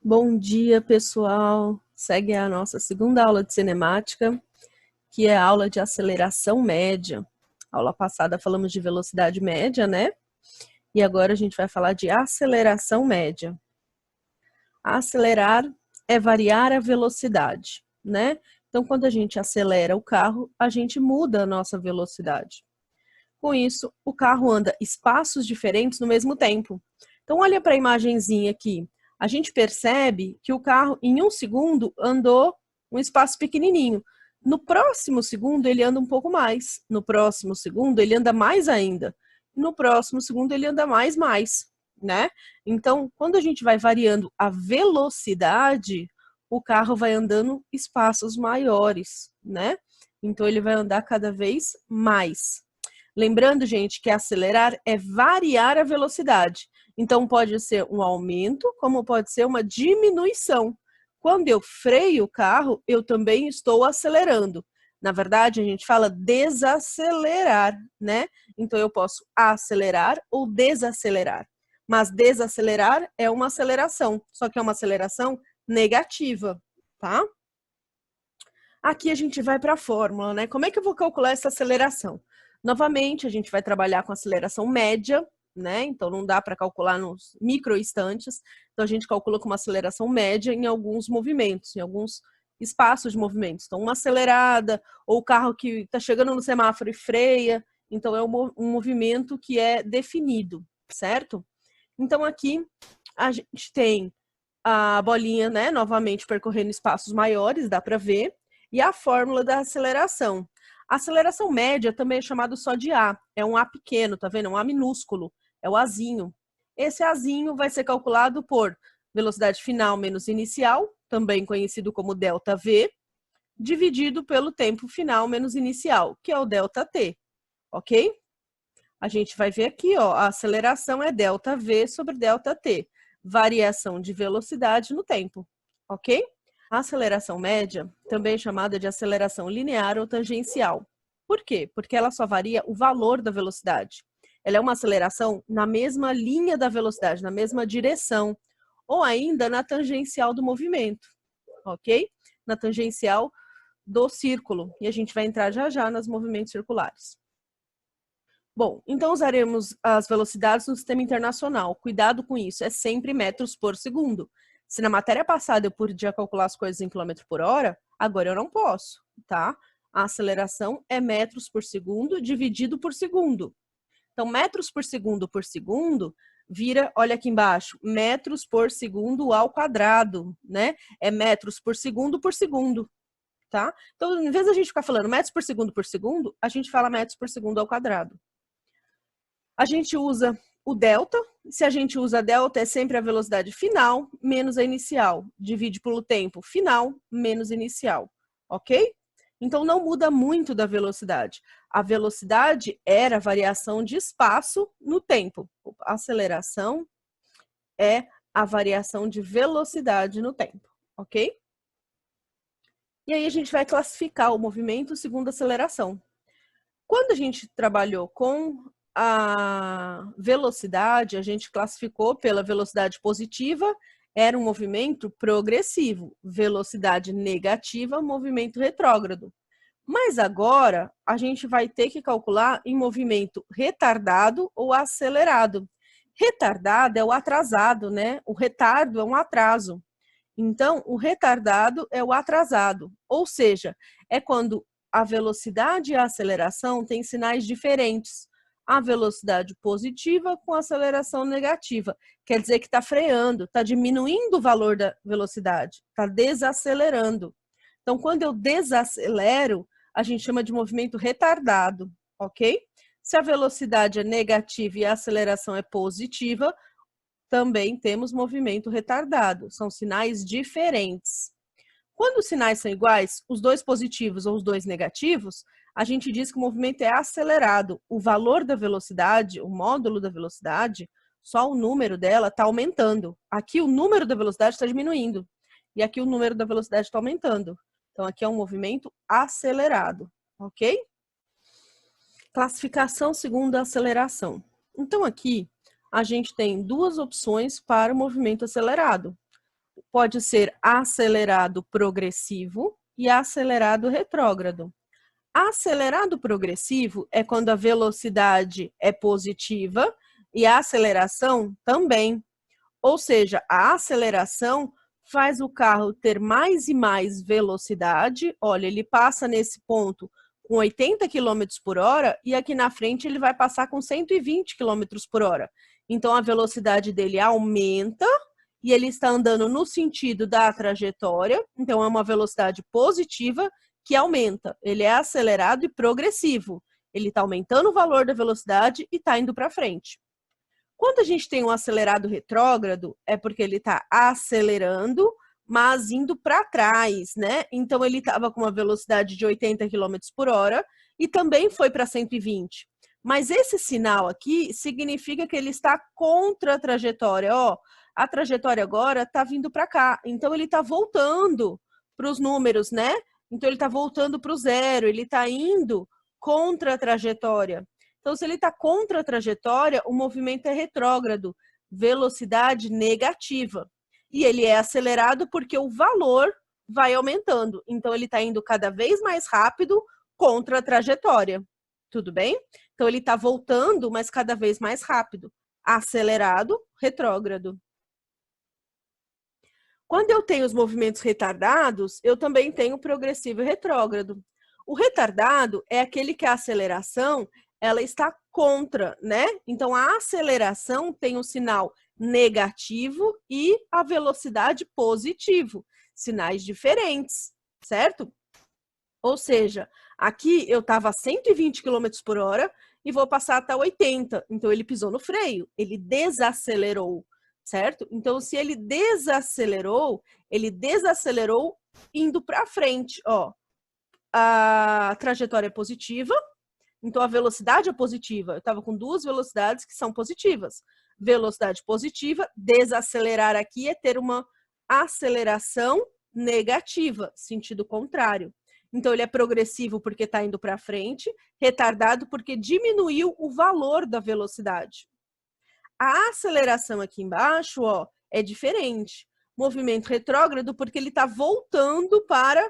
Bom dia, pessoal. Segue a nossa segunda aula de cinemática, que é a aula de aceleração média. Aula passada falamos de velocidade média, né? E agora a gente vai falar de aceleração média. Acelerar é variar a velocidade, né? Então, quando a gente acelera o carro, a gente muda a nossa velocidade. Com isso, o carro anda espaços diferentes no mesmo tempo. Então, olha para a imagenzinha aqui. A gente percebe que o carro, em 1 segundo, andou um espaço pequenininho. No próximo segundo, ele anda um pouco mais. No próximo segundo, ele anda mais ainda. No próximo segundo, ele anda mais, né? Então, quando a gente vai variando a velocidade, o carro vai andando espaços maiores, né? Então, ele vai andar cada vez mais. Lembrando, gente, que acelerar é variar a velocidade. Então, pode ser um aumento, como pode ser uma diminuição. Quando eu freio o carro, eu também estou acelerando. Na verdade, a gente fala desacelerar, né? Então, eu posso acelerar ou desacelerar. Mas desacelerar é uma aceleração, só que é uma aceleração negativa, tá? Aqui a gente vai para a fórmula, né? Como é que eu vou calcular essa aceleração? Novamente, a gente vai trabalhar com aceleração média, né? Então, não dá para calcular nos microinstantes. Então, a gente calcula com uma aceleração média em alguns movimentos, em alguns espaços de movimentos. Então, uma acelerada, ou o carro que está chegando no semáforo e freia. Então, é um movimento que é definido, certo? Então, aqui a gente tem a bolinha, né? Novamente percorrendo espaços maiores, dá para ver. E a fórmula da aceleração. A aceleração média também é chamado só de A. É um A pequeno, tá vendo? É um A minúsculo. É o Azinho. Esse Azinho vai ser calculado por velocidade final menos inicial, também conhecido como ΔV, dividido pelo tempo final menos inicial, que é o ΔT. Ok? A gente vai ver aqui, ó, a aceleração é ΔV sobre ΔT. Variação de velocidade no tempo. Ok? A aceleração média, também chamada de aceleração linear ou tangencial. Por quê? Porque ela só varia o valor da velocidade. Ela é uma aceleração na mesma linha da velocidade, na mesma direção, ou ainda na tangencial do movimento, ok? Na tangencial do círculo. E a gente vai entrar já já nos movimentos circulares. Bom, então usaremos as velocidades no sistema internacional. Cuidado com isso, é sempre metros por segundo. Se na matéria passada eu podia calcular as coisas em quilômetro por hora, agora eu não posso, tá? A aceleração é metros por segundo dividido por segundo. Então, metros por segundo vira, olha aqui embaixo, metros por segundo ao quadrado, né? É metros por segundo, tá? Então, em vez da gente ficar falando metros por segundo, a gente fala metros por segundo ao quadrado. A gente usa o delta. Se a gente usa delta, é sempre a velocidade final menos a inicial. Divide pelo tempo final menos inicial, ok? Então, não muda muito da velocidade. A velocidade era a variação de espaço no tempo. A aceleração é a variação de velocidade no tempo, ok? E aí a gente vai classificar o movimento segundo a aceleração. Quando a gente trabalhou com a velocidade, a gente classificou pela velocidade positiva, era um movimento progressivo. Velocidade negativa, movimento retrógrado. Mas agora, a gente vai ter que calcular em movimento retardado ou acelerado. Retardado é o atrasado, né? O retardo é um atraso. Então, o retardado é o atrasado. Ou seja, é quando a velocidade e a aceleração têm sinais diferentes. A velocidade positiva com a aceleração negativa. Quer dizer que está freando, está diminuindo o valor da velocidade, está desacelerando. Então, quando eu desacelero, a gente chama de movimento retardado, ok? Se a velocidade é negativa e a aceleração é positiva, também temos movimento retardado. São sinais diferentes. Quando os sinais são iguais, os dois positivos ou os dois negativos, a gente diz que o movimento é acelerado. O valor da velocidade, o módulo da velocidade, só o número dela está aumentando. Aqui o número da velocidade está diminuindo. E aqui o número da velocidade está aumentando. Então, aqui é um movimento acelerado, ok? Classificação segundo a aceleração. Então, aqui a gente tem duas opções para o movimento acelerado. pode ser acelerado progressivo e acelerado retrógrado. Acelerado progressivo é quando a velocidade é positiva e a aceleração também. Ou seja, a aceleração faz o carro ter mais e mais velocidade. Olha, ele passa nesse ponto com 80 km por hora e aqui na frente ele vai passar com 120 km por hora. Então a velocidade dele aumenta e ele está andando no sentido da trajetória. Então é uma velocidade positiva que aumenta. Ele é acelerado e progressivo. Ele está aumentando o valor da velocidade e está indo para frente. Quando a gente tem um acelerado retrógrado, é porque ele está acelerando, mas indo para trás, né? Então, ele estava com uma velocidade de 80 km por hora e também foi para 120. Mas esse sinal aqui significa que ele está contra a trajetória. Ó, a trajetória agora está vindo para cá. Então, ele está voltando para os números, né? Então, ele está voltando para o zero. Ele está indo contra a trajetória. Então, se ele está contra a trajetória, o movimento é retrógrado, velocidade negativa. E ele é acelerado porque o valor vai aumentando. Então, ele está indo cada vez mais rápido contra a trajetória. Tudo bem? Então, ele está voltando, mas cada vez mais rápido. Acelerado, retrógrado. Quando eu tenho os movimentos retardados, eu também tenho progressivo e retrógrado. O retardado é aquele que a aceleração ela está contra, né? Então, a aceleração tem um sinal negativo e a velocidade positivo. Sinais diferentes, certo? Ou seja, aqui eu estava a 120 km por hora e vou passar até 80. Então, ele pisou no freio, ele desacelerou, certo? Então, se ele desacelerou indo para frente, ó. A trajetória é positiva, então a velocidade é positiva. Eu estava com duas velocidades que são positivas. Velocidade positiva, desacelerar aqui é ter uma aceleração negativa, sentido contrário. Então ele é progressivo porque está indo para frente, retardado porque diminuiu o valor da velocidade. A aceleração aqui embaixo, ó, é diferente. Movimento retrógrado porque ele está voltando para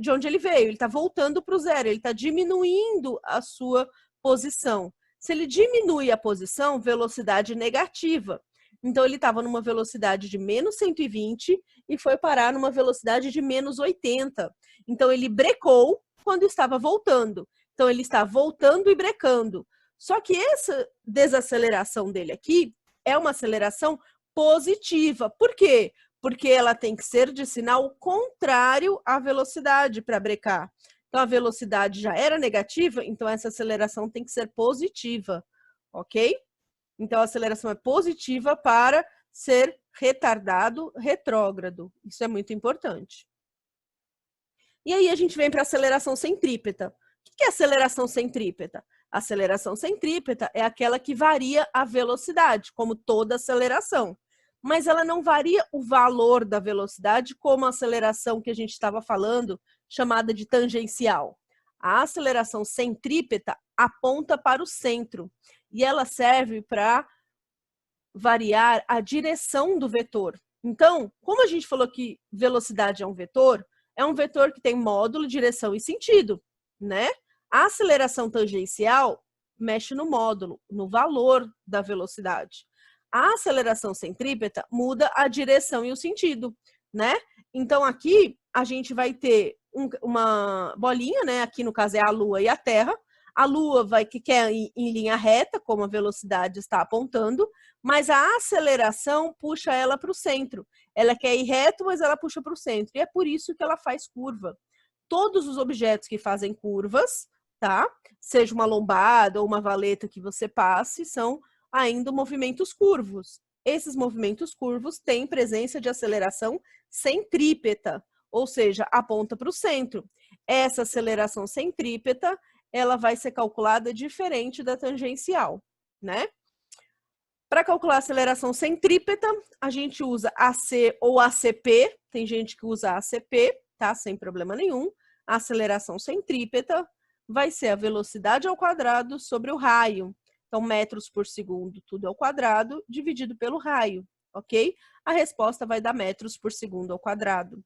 de onde ele veio, ele está voltando para o zero, ele está diminuindo a sua posição. Se ele diminui a posição, velocidade negativa. Então, ele estava numa velocidade de menos 120 e foi parar numa velocidade de menos 80. Então, ele brecou quando estava voltando. Então, ele está voltando e brecando. Só que essa desaceleração dele aqui é uma aceleração positiva. Por quê? Porque ela tem que ser de sinal contrário à velocidade para brecar. Então, a velocidade já era negativa, então essa aceleração tem que ser positiva, ok? Então, a aceleração é positiva para ser retardado, retrógrado. Isso é muito importante. E aí a gente vem para a aceleração centrípeta. O que é aceleração centrípeta? A aceleração centrípeta é aquela que varia a velocidade, como toda aceleração. Mas ela não varia o valor da velocidade como a aceleração que a gente estava falando, chamada de tangencial. A aceleração centrípeta aponta para o centro e ela serve para variar a direção do vetor. Então, como a gente falou que velocidade é um vetor que tem módulo, direção e sentido, né? A aceleração tangencial mexe no módulo, no valor da velocidade. A aceleração centrípeta muda a direção e o sentido, né? Então, aqui a gente vai ter uma bolinha, né? Aqui no caso é a Lua e a Terra. A Lua quer ir em linha reta, como a velocidade está apontando, mas a aceleração puxa ela para o centro. Ela quer ir reto, mas ela puxa para o centro. E é por isso que ela faz curva. Todos os objetos que fazem curvas, tá? Seja uma lombada ou uma valeta que você passe, são ainda movimentos curvos. Esses movimentos curvos têm presença de aceleração centrípeta, ou seja, aponta para o centro. Essa aceleração centrípeta, ela vai ser calculada diferente da tangencial, né? Para calcular a aceleração centrípeta, a gente usa AC ou ACP, tem gente que usa ACP, tá? Sem problema nenhum. A aceleração centrípeta vai ser a velocidade ao quadrado sobre o raio. Então, metros por segundo, tudo ao quadrado, dividido pelo raio, ok? A resposta vai dar metros por segundo ao quadrado.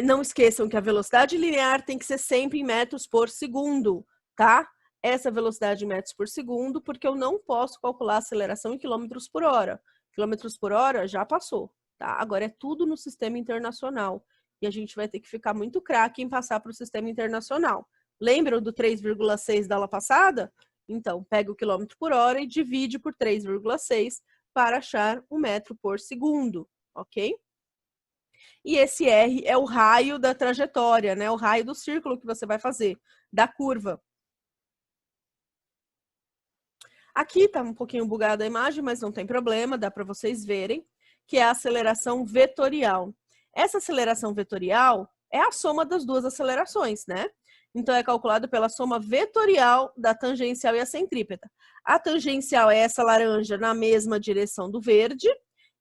Não esqueçam que a velocidade linear tem que ser sempre em metros por segundo, tá? Essa velocidade em metros por segundo, porque eu não posso calcular a aceleração em quilômetros por hora. Quilômetros por hora já passou, tá? Agora é tudo no sistema internacional. E a gente vai ter que ficar muito craque em passar para o sistema internacional. Lembram do 3,6 da aula passada? Então, pega o quilômetro por hora e divide por 3,6 para achar um metro por segundo, ok? E esse R é o raio da trajetória, né? O raio do círculo que você vai fazer, da curva. Aqui tá um pouquinho bugada a imagem, mas não tem problema, dá para vocês verem, que é a aceleração vetorial. Essa aceleração vetorial é a soma das duas acelerações, né? Então, é calculado pela soma vetorial da tangencial e a centrípeta. A tangencial é essa laranja na mesma direção do verde,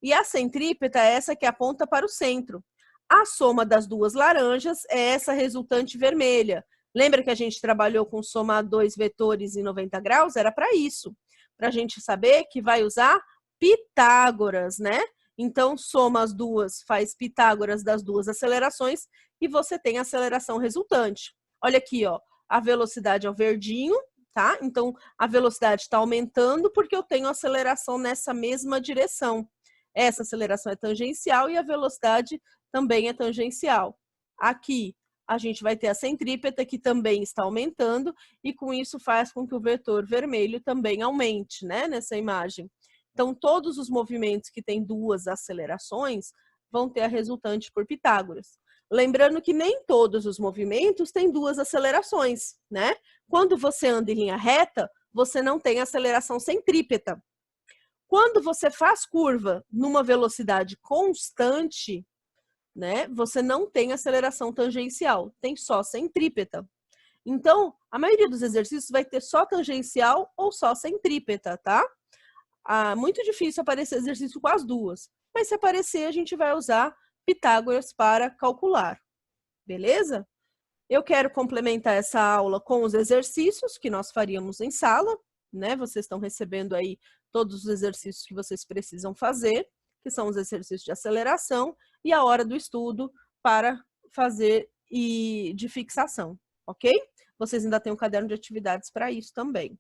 e a centrípeta é essa que aponta para o centro. A soma das duas laranjas é essa resultante vermelha. Lembra que a gente trabalhou com somar dois vetores em 90 graus? Era para isso. Para a gente saber que vai usar Pitágoras, né? Então, soma as duas, faz Pitágoras das duas acelerações e você tem a aceleração resultante. Olha aqui, ó, a velocidade é o verdinho, tá? Então, a velocidade está aumentando porque eu tenho aceleração nessa mesma direção. Essa aceleração é tangencial e a velocidade também é tangencial. Aqui, a gente vai ter a centrípeta, que também está aumentando, e com isso faz com que o vetor vermelho também aumente, né, nessa imagem. Então, todos os movimentos que têm duas acelerações vão ter a resultante por Pitágoras. Lembrando que nem todos os movimentos têm duas acelerações, né? Quando você anda em linha reta, você não tem aceleração centrípeta. Quando você faz curva numa velocidade constante, né, você não tem aceleração tangencial, tem só centrípeta. Então, a maioria dos exercícios vai ter só tangencial ou só centrípeta, tá? Muito difícil aparecer exercício com as duas, mas se aparecer, a gente vai usar Pitágoras para calcular, beleza? Eu quero complementar essa aula com os exercícios que nós faríamos em sala, né? Vocês estão recebendo aí todos os exercícios que vocês precisam fazer, que são os exercícios de aceleração, e a hora do estudo para fazer de fixação, ok? Vocês ainda têm um caderno de atividades para isso também.